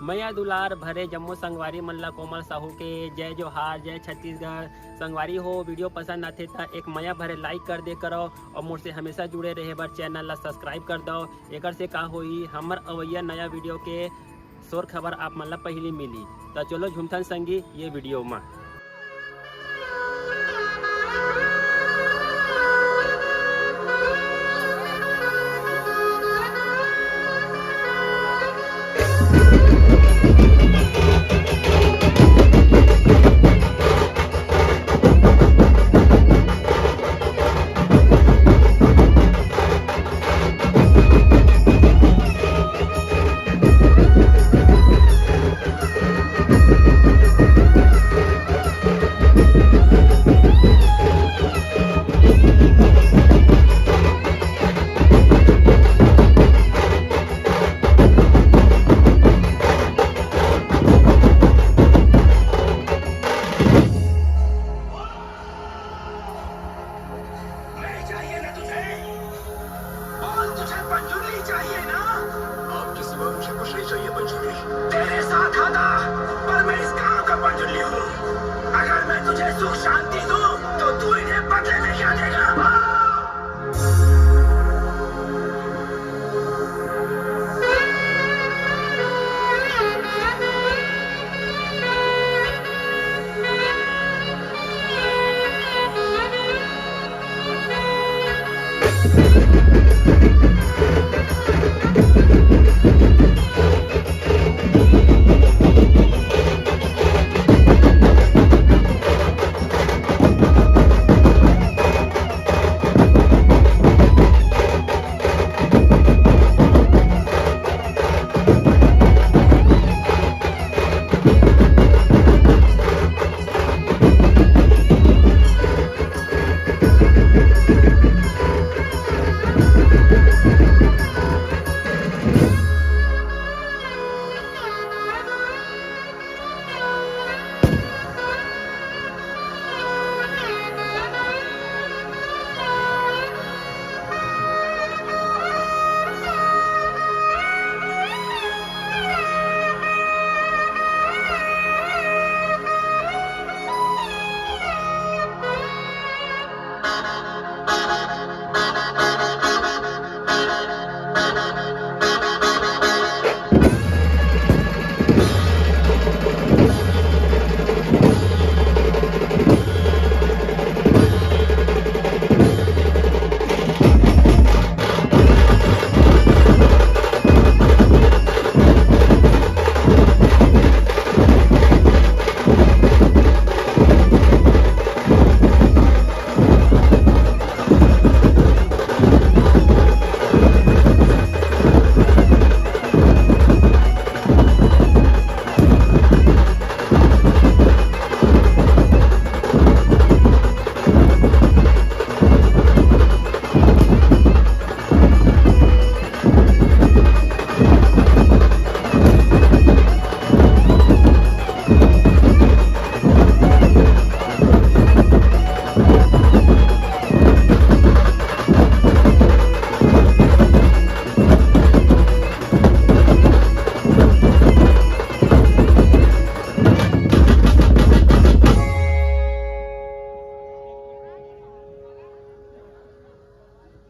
मैया दुलार भरे जम्मू संगवारी मल्ला कोमल साहू के जय जोहार, जय छत्तीसगढ़। संगवारी हो वीडियो पसंद आते तो एक मैया भरे लाइक कर दे करो और मुझसे हमेशा जुड़े रहे बर चैनल ला सब्सक्राइब कर दो। एक से का होई हमर अवैया नया वीडियो के शोर खबर आप मन ला पहली मिली। तो चलो झुमथन संगी ये वीडियो में। तेरे साथ आता पर मैं इस गांव का पंजुली हूँ। अगर मैं तुझे सुख शांति दूँ तो तू इन्हें बदले में क्या देगा?